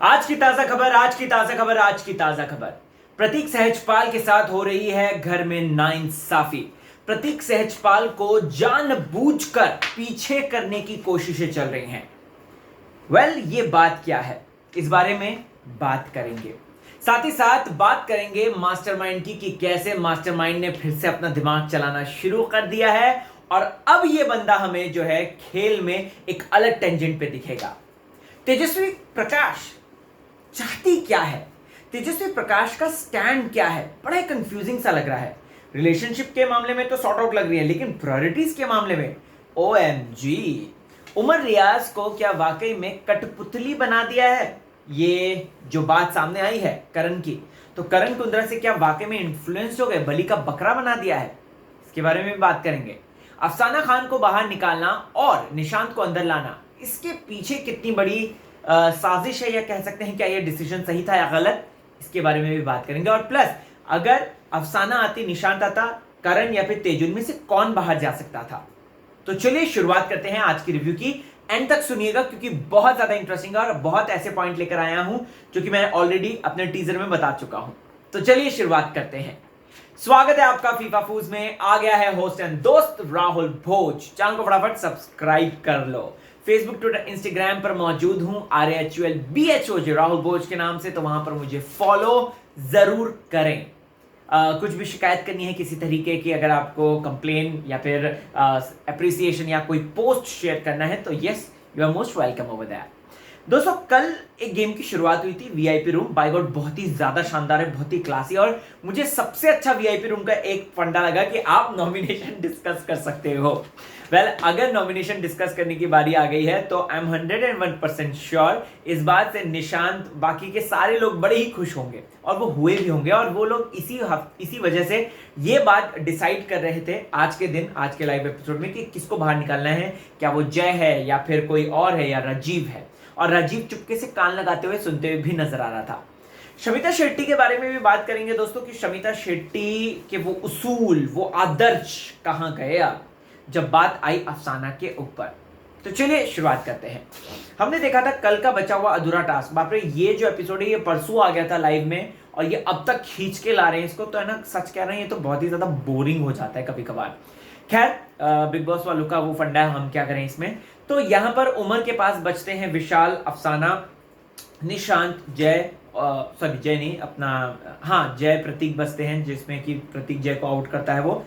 आज की ताजा खबर, आज की ताजा खबर, आज की ताजा खबर। प्रतीक सहजपाल के साथ हो रही है घर में नाइंसाफी। प्रतीक सहजपाल को जानबूझकर पीछे करने की कोशिशें चल रही हैं। ये बात क्या है, इस बारे में बात करेंगे। साथ ही साथ बात करेंगे मास्टरमाइंड की कि कैसे मास्टरमाइंड ने फिर से अपना दिमाग चलाना शुरू कर दिया है और अब ये बंदा हमें जो है खेल में एक अलग टेंजेंट पे दिखेगा। तेजस्वी प्रकाश चाहती क्या है, तेजस्वी प्रकाश का स्टैंड क्या है, बड़ा कंफ्यूजिंग सा लग रहा है। रिलेशनशिप के मामले में तो सॉर्ट आउट लग रही है, लेकिन प्रायोरिटीज के मामले में OMG, उमर रियाज को क्या वाकई में कठपुतली बना दिया है। ये जो बात सामने आई है करण की, तो करण कुंद्रा से क्या वाकई में इन्फ्लुएंस हो गए, बलि का बकरा बना दिया है, इसके बारे में भी बात करेंगे। अफसाना खान को बाहर निकालना और निशांत को अंदर लाना, इसके पीछे कितनी बड़ी साजिश है, या कह सकते हैं क्या ये डिसीजन सही था या गलत, इसके बारे में भी बात करेंगे। और प्लस अगर अफसाना आती, निशांत आता, करण या फिर तेजुन में से कौन बाहर जा सकता था। तो चलिए शुरुआत करते हैं आज की रिव्यू की। एंड तक सुनिएगा क्योंकि बहुत ज्यादा इंटरेस्टिंग है और बहुत ऐसे पॉइंट लेकर आया हूं जो कि मैं ऑलरेडी अपने टीजर में बता चुका हूं। तो चलिए शुरुआत करते हैं। स्वागत है आपका फीफा फूज में। आ गया है होस्ट एंड दोस्त राहुल भोज। चैनल को फटाफट सब्सक्राइब कर लो। फेसबुक, ट्विटर, इंस्टाग्राम पर मौजूद हूं RAHULBHOJ राहुल भोज के नाम से, तो वहां पर मुझे फॉलो जरूर करें। कुछ भी शिकायत करनी है किसी तरीके की, अगर आपको कंप्लेन या फिर अप्रिसिएशन या कोई पोस्ट शेयर करना है, तो yes, you are most welcome over that. दोस्तों, कल एक गेम की शुरुआत हुई थी, VIP रूम। बाय गॉड, बहुत ही ज्यादा शानदार है, बहुत ही क्लासी। और मुझे सबसे अच्छा VIP रूम का एक फंडा लगा कि आप नॉमिनेशन डिस्कस कर सकते हो। अगर नॉमिनेशन डिस्कस करने की बारी आ गई है तो आई एम 101% श्योर इस बात से निशांत, बाकी के सारे लोग बड़े ही खुश होंगे और वो हुए भी होंगे। और वो लोग इसी वजह से ये बात डिसाइड कर रहे थे आज के दिन, आज के लाइव एपिसोड में, कि किसको बाहर निकालना है। क्या वो जय है या फिर कोई और है या राजीव है। और राजीव चुपके से कान लगाते हुए सुनते हुए भी नजर आ रहा था। शमिता शेट्टी के बारे में भी बात करेंगे दोस्तों कि शमिता शेट्टी के वो उसूल, वो आदर्श कहां गए अब, जब बात आई अफसाना के ऊपर। तो चलिए शुरुआत करते हैं। हमने देखा था कल का बचा हुआ अधूरा टास्क। बाप रे, ये जो एपिसोड है ये परसों आ गया था लाइव में और ये अब तक खींच के ला रहे हैं इसको, तो है ना, सच कह रहे हैं, ये तो बहुत ही ज्यादा बोरिंग हो जाता है कभी कभार। खैर, बिग बॉस वालों का वो फंडा है, हम क्या करें इसमें। तो यहां पर उमर के पास बचते हैं विशाल, अफसाना, निशांत, जय, सॉरी जय नहीं, अपना हाँ जय, प्रतीक बचते हैं, जिसमें कि प्रतीक जय को आउट करता है वो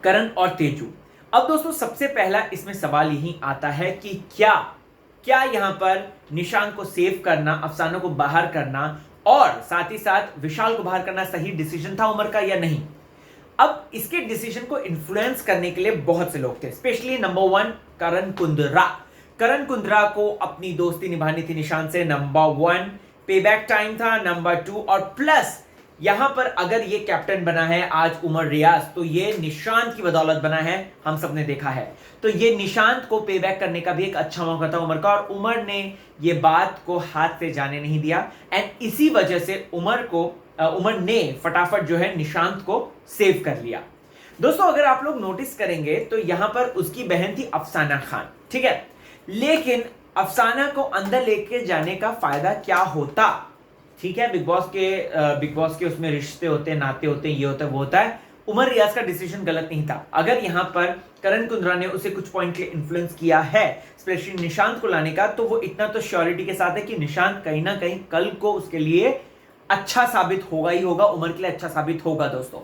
करण और तेजू। अब दोस्तों, सबसे पहला इसमें सवाल यही आता है कि क्या यहां पर निशांत को सेव करना, अफसाना को बाहर करना और साथ ही साथ विशाल को बाहर करना सही डिसीजन था उमर का या नहीं। अब इसके डिसीजन को इन्फ्लुएंस करने के लिए बहुत से लोग थे, स्पेशली नंबर 1 करण कुंद्रा। करण कुंद्रा को अपनी दोस्ती निभानी थी निशांत से, नंबर 1 पेबैक टाइम था, नंबर 2 और प्लस यहां पर अगर ये कैप्टन बना है आज उमर रियाज, तो ये निशांत की बदौलत बना है, हम सबने देखा है। तो ये निशांत को पेबैक करने का भी एक अच्छा मौका था उमर का, और उमर ने ये बात को हाथ से जाने नहीं दिया। एंड इसी वजह से उमर ने फटाफट जो है निशांत को सेव कर लिया। दोस्तों, अगर आप लोग नोटिस करेंगे तो यहां पर उसकी बहन थी अफसाना खान, ठीक है, लेकिन अफसाना को अंदर लेके जाने का फायदा क्या होता। ठीक है, बिग बॉस के उसमें रिश्ते होते हैं, नाते होते हैं, ये होता है, वो होता है। उमर रियाज का डिसीजन गलत नहीं था। अगर यहां पर करण कुंद्रा ने उसे कुछ पॉइंट के इन्फ्लुएंस किया है, स्पेशली निशांत को लाने का, तो वो इतना तो श्योरिटी के साथ है कि निशांत कहीं ना कहीं कल को उसके लिए अच्छा साबित होगा ही होगा, उमर के लिए अच्छा साबित होगा दोस्तों।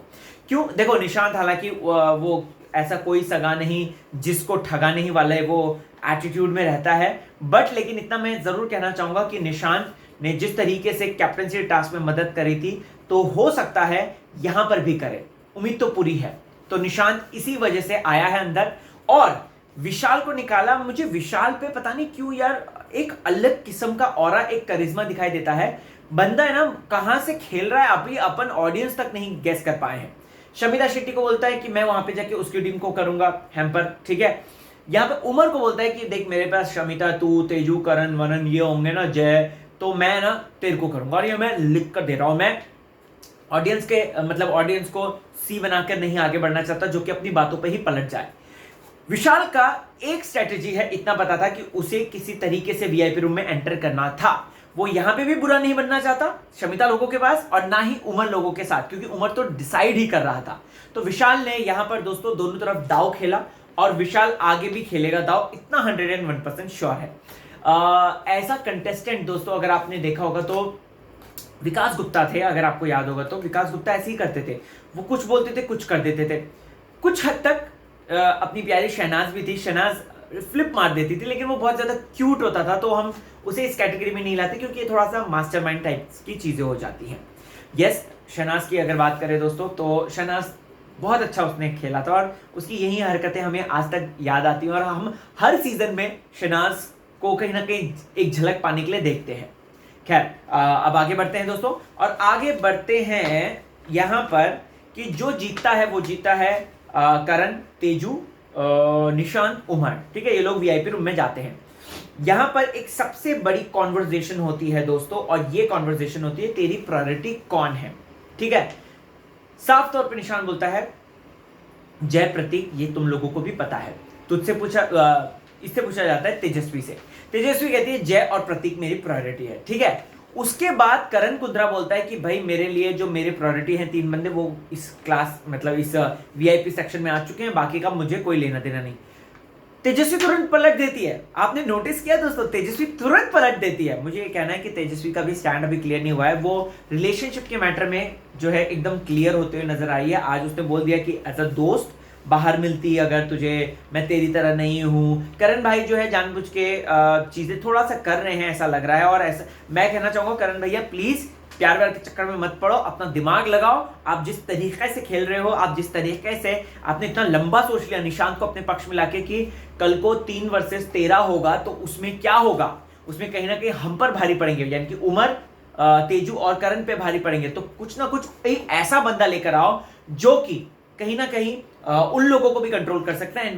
क्यों? देखो, निशांत हालांकि वो ऐसा कोई सगा नहीं जिसको ठगाने ही वाला है, वो एटीट्यूड में रहता है, बट लेकिन इतना मैं जरूर कहना चाहूंगा कि निशांत ने जिस तरीके से कैप्टनसी टास्क में मदद करी थी, तो हो सकता है यहां पर भी करे, उम्मीद तो पूरी है। तो निशांत इसी वजह से आया है अंदर। और विशाल को निकाला, मुझे विशाल पे पता नहीं क्यों यार एक अलग किस्म का ऑरा, एक करिश्मा दिखाई देता है। बंदा है ना, कहां से खेल रहा है अभी अपन ऑडियंस तक नहीं गेस कर पाए हैं। शमिता शेट्टी को बोलता है कि मैं वहां पे जाके उसकी टीम को करूंगा हैम्पर, ठीक है। यहां पे उमर को बोलता है कि देख, मेरे पास शमिता, तू, तेजू, करण, वनन ये होंगे ना, जय, तो मैं ना तेरे को करूंगा। और ये मैं लिख कर दे रहा हूं, मैं ऑडियंस को सी बनाकर नहीं आगे बढ़ना चाहता, जो कि अपनी बातों पे ही पलट जाए। विशाल का एक स्ट्रेटेजी है, इतना पता था कि उसे किसी तरीके से वीआईपी रूम में एंटर करना था। वो यहां पे भी बुरा नहीं बनना चाहता शमिता लोगों के पास, और ना ही उमर लोगों के साथ, क्योंकि उमर तो डिसाइड ही कर रहा था। तो विशाल ने यहां पर दोस्तों दोनों तरफ दाव खेला, और विशाल आगे भी खेलेगा दाव, इतना 101% श्योर है। ऐसा कंटेस्टेंट दोस्तों अगर आपने देखा होगा तो विकास गुप्ता थे, अगर आपको याद होगा तो विकास गुप्ता ऐसे ही करते थे, वो कुछ बोलते थे कुछ कर देते थे। कुछ हद तक अपनी प्यारी शहनाज भी थी, शहनाज फ्लिप मार देती थी, लेकिन वो बहुत ज्यादा क्यूट होता था, तो हम उसे इस कैटेगरी में नहीं लाते, क्योंकि ये थोड़ा सा मास्टरमाइंड टाइप की चीजें हो जाती हैं। यस, शहनाज की अगर बात करें दोस्तों, तो शहनाज बहुत अच्छा उसने खेला था, और उसकी यही हरकतें हमें आज तक याद आती हैं, और हम हर सीजन में शहनाज को कहीं ना कहीं एक झलक पाने के लिए देखते हैं। खैर, अब आगे बढ़ते हैं दोस्तों, और आगे बढ़ते हैं यहां पर कि जो जीतता है वो जीतता है करण, तेजू, निशांत, उमर। ठीक है, ये लोग वीआईपी रूम में जाते हैं। यहां पर एक सबसे बड़ी कॉन्वर्सेशन होती है दोस्तों, और ये कॉन्वर्सेशन होती है तेरी प्रायोरिटी कौन है। ठीक है, साफ तौर पर निशांत बोलता है जय प्रतीक, ये तुम लोगों को भी पता है। तुझसे इससे पूछा जाता है तेजस्वी से। तेजस्वी कहती है जय और प्रतीक मेरी प्रायोरिटी है। ठीक है, उसके बाद करण कुंद्रा बोलता है कि भाई मेरे लिए जो मेरे प्रायोरिटी हैं 3 बंदे, वो इस क्लास मतलब इस वीआईपी सेक्शन में आ चुके हैं, बाकी का मुझे कोई लेना देना नहीं। तेजस्वी तुरंत पलट देती है। आपने नोटिस किया दोस्तों, तेजस्वी तुरंत पलट देती है। मुझे ये कहना है कि तेजस्वी का भी स्टैंड अभी क्लियर नहीं हुआ है। वो रिलेशनशिप के मैटर में जो है एकदम क्लियर होते हुए नजर आई है। आज उसने बोल दिया कि एज अ दोस्त बाहर मिलती अगर तुझे, मैं तेरी तरह नहीं हूं। करण भाई जो है जानबूझ के चीजें थोड़ा सा कर रहे हैं ऐसा लग रहा है, और ऐसा मैं कहना चाहूंगा करण भैया प्लीज प्यार व्यार के चक्कर में मत पड़ो, अपना दिमाग लगाओ। आप जिस तरीके से खेल रहे हो, आप जिस तरीके से आपने इतना लंबा सोच लिया निशांत को अपने पक्ष में लाके कि कल को 3 वर्सेस 13 होगा, तो उसमें क्या होगा, उसमें कहीं ना कहीं हम पर भारी पड़ेंगे, यानी कि उमर, तेजू और करण पे भारी पड़ेंगे। तो कुछ ना कुछ एक ऐसा बंदा लेकर आओ जो कि कहीं ना कहीं उन लोगों को भी कंट्रोल कर सकता है,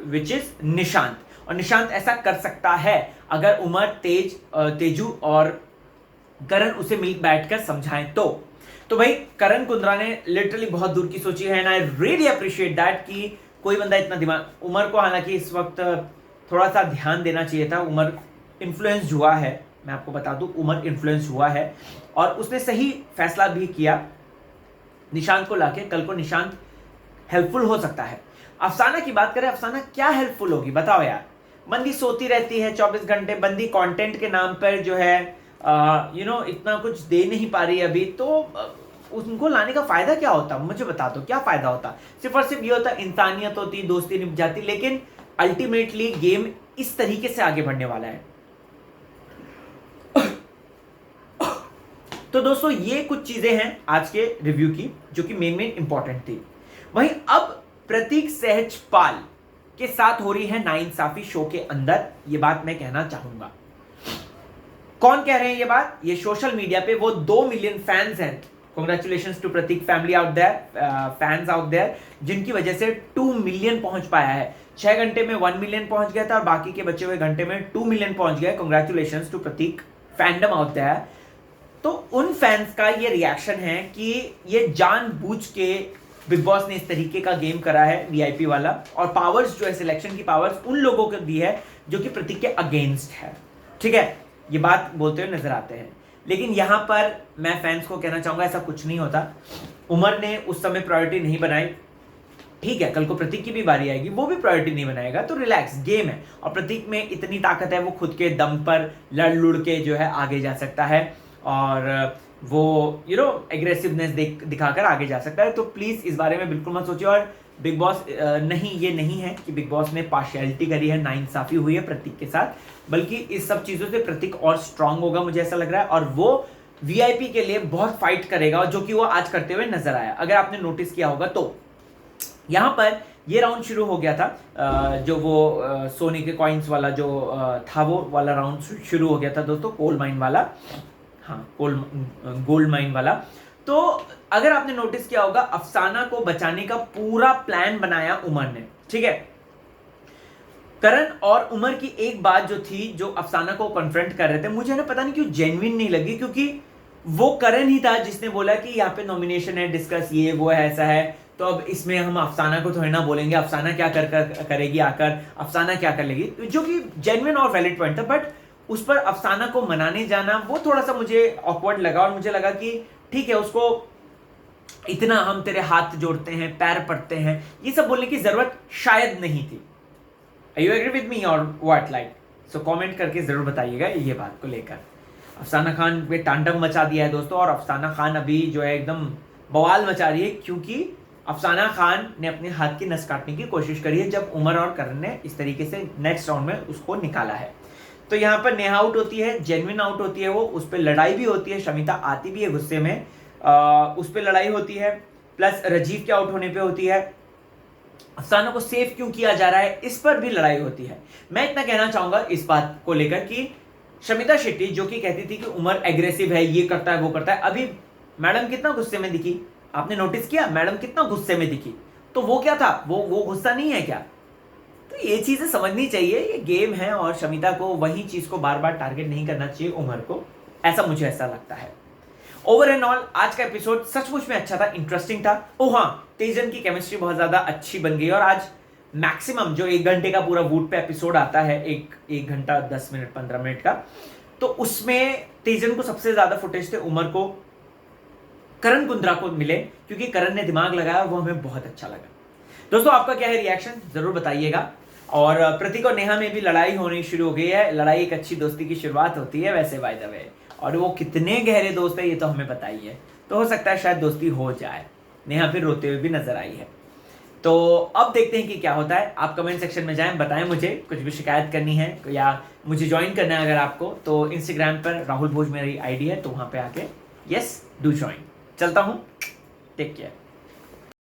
विच इज निशांत। और निशांत ऐसा कर सकता है अगर उमर, तेजू और करण उसे मिल बैठकर समझाएं तो भाई करण कुंद्रा ने लिटरली बहुत दूर की सोची है, and I really appreciate that कि कोई बंदा इतना दिमाग। उमर को हालांकि इस वक्त थोड़ा सा ध्यान देना चाहिए था। उमर इन्फ्लुएंस हुआ है, मैं आपको बता दूं, उमर इन्फ्लुएंस हुआ है, और उसने सही फैसला भी किया निशांत को लाके। कल को निशांत हेल्पफुल हो सकता है। अफसाना की बात करें, अफसाना क्या हेल्पफुल होगी बताओ यार। बंदी सोती रहती है 24 घंटे, बंदी कंटेंट के नाम पर जो है इतना कुछ दे नहीं पा रही अभी, तो उनको लाने का फायदा क्या होता, मुझे बता दो क्या फायदा होता। सिर्फ और सिर्फ ये होता, इंसानियत होती, दोस्ती निभ जाती, लेकिन अल्टीमेटली गेम इस तरीके से आगे बढ़ने वाला है। तो दोस्तों ये कुछ चीजें हैं आज के रिव्यू की जो कि मेन इंपॉर्टेंट थी। वहीं अब प्रतीक सहजपाल के साथ हो रही है नाइंसाफी शो के अंदर, ये बात मैं कहना चाहूंगा। कौन कह रहे हैं ये बात? ये सोशल मीडिया पे वो 2 मिलियन फैंस हैं। Congratulations to Prateek family out there, fans out there, जिनकी वजह से 2 मिलियन पहुंच पाया है। 6 घंटे में 1 मिलियन पहुंच गया था, और बाकी के बचे हुए घंटे में 2 मिलियन पहुंच गया। Congratulations to Prateek fandom out there. तो उन फैंस का ये रिएक्शन है कि ये जानबूझ के बिग बॉस ने इस तरीके का गेम करा है वीआईपी वाला, और पावर्स जो है सिलेक्शन की पावर्स उन लोगों को दी है जो कि प्रतीक के अगेंस्ट है। ठीक है, ये बात बोलते हुए नजर आते हैं, लेकिन यहां पर मैं फैंस को कहना चाहूंगा ऐसा कुछ नहीं होता। उमर ने उस समय प्रायोरिटी नहीं बनाई, ठीक है, कल को प्रतीक की भी बारी आएगी, वो भी प्रायोरिटी नहीं बनाएगा, तो रिलैक्स, गेम है। और प्रतीक में इतनी ताकत है, वो खुद के दम पर लड़ लुड़ के जो है आगे जा सकता है, और वो एग्रेसिवनेस दिखाकर आगे जा सकता है। तो प्लीज इस बारे में बिल्कुल मत सोचिए। और बिग बॉस ये नहीं है कि बिग बॉस ने पार्शियलिटी करी है, नाइंसाफी हुई है प्रतीक के साथ, बल्कि इस सब चीजों से प्रतीक और स्ट्रांग होगा, मुझे ऐसा लग रहा है, और वो वीआईपी के लिए बहुत फाइट करेगा, जो कि वो आज करते हुए नजर आया। अगर आपने नोटिस किया होगा तो यहां पर ये राउंड शुरू हो गया था, जो वो सोने के कॉइन्स वाला जो था, वो वाला राउंड शुरू हो गया था दोस्तों, कोल माइन वाला, हाँ गोल्ड माइन वाला। तो अगर आपने नोटिस किया होगा, अफसाना को बचाने का पूरा प्लान बनाया उमर ने। ठीक है, करण और उमर की एक बात जो थी, जो अफसाना को कन्फ्रंट कर रहे थे, मुझे ना पता नहीं क्यों जेन्युइन नहीं लगी, क्योंकि वो करण ही था जिसने बोला कि यहाँ पे नॉमिनेशन है, डिस्कस ये वो है, ऐसा है, तो अब इसमें हम अफसाना को थोड़ी ना बोलेंगे अफसाना क्या करेगी आकर, अफसाना क्या कर लेगी, जो कि जेन्युइन और वैलिड पॉइंट था, बट उस पर अफसाना को मनाने जाना वो थोड़ा सा मुझे ऑकवर्ड लगा। और मुझे लगा कि ठीक है, उसको इतना हम तेरे हाथ जोड़ते हैं, पैर पड़ते हैं, ये सब बोलने की जरूरत शायद नहीं थी। Are you agree with me or what like? So comment करके जरूर बताइएगा ये बात को लेकर। अफसाना खान पे तांडव मचा दिया है दोस्तों, और अफसाना खान अभी जो है एकदम बवाल मचा रही है, क्योंकि अफसाना खान ने अपने हाथ की नस काटने की कोशिश करी है जब उमर और करण ने इस तरीके से नेक्स्ट राउंड में उसको निकाला है। तो यहाँ पर नेहा आउट होती है, जेन्युइन आउट होती है वो, उस पर लड़ाई भी होती है, शमिता आती भी है गुस्से में, उस पर लड़ाई होती है, प्लस राजीव के आउट होने पे होती है, अफसाना को सेफ क्यों किया जा रहा है इस पर भी लड़ाई होती है। मैं इतना कहना चाहूंगा इस बात को लेकर कि शमिता शेट्टी जो कि कहती थी कि उमर एग्रेसिव है, ये करता है वो करता है, अभी मैडम कितना गुस्से में दिखी, आपने नोटिस किया मैडम कितना गुस्से में दिखी, तो वो क्या था, वो गुस्सा नहीं है क्या? तो ये चीजें समझनी चाहिए, ये गेम है और शमिता को वही चीज को बार बार टारगेट नहीं करना चाहिए उमर को, ऐसा मुझे ऐसा लगता है। ओवर एंड ऑल आज का एपिसोड सचमुच में अच्छा था, इंटरेस्टिंग था। ओ हाँ, तेजन की केमिस्ट्री बहुत ज्यादा अच्छी बन गई, और आज मैक्सिमम जो 1 घंटे का पूरा वूट पे एपिसोड आता है, एक घंटा 10 मिनट 15 मिनट का, तो उसमें तेजन को सबसे ज्यादा फुटेज थे उमर को, करण कुंद्रा को मिले, क्योंकि करण ने दिमाग लगाया, वो हमें बहुत अच्छा लगा। दोस्तों आपका क्या है रिएक्शन जरूर बताइएगा। और प्रतीक और नेहा में भी लड़ाई होनी शुरू हो गई है, लड़ाई एक अच्छी दोस्ती की शुरुआत होती है वैसे बाय द वे, और वो कितने गहरे दोस्त है ये तो हमें पता ही है, तो हो सकता है शायद दोस्ती हो जाए। नेहा फिर रोते हुए भी नजर आई है, तो अब देखते हैं कि क्या होता है। आप कमेंट सेक्शन में जाएं, बताएं मुझे, कुछ भी शिकायत करनी है या मुझे ज्वाइन करना है अगर आपको, तो इंस्टाग्राम पर राहुल भोज मेरी आईडी है, तो वहां पे आके यस डू ज्वाइन। चलता हूं, टेक केयर।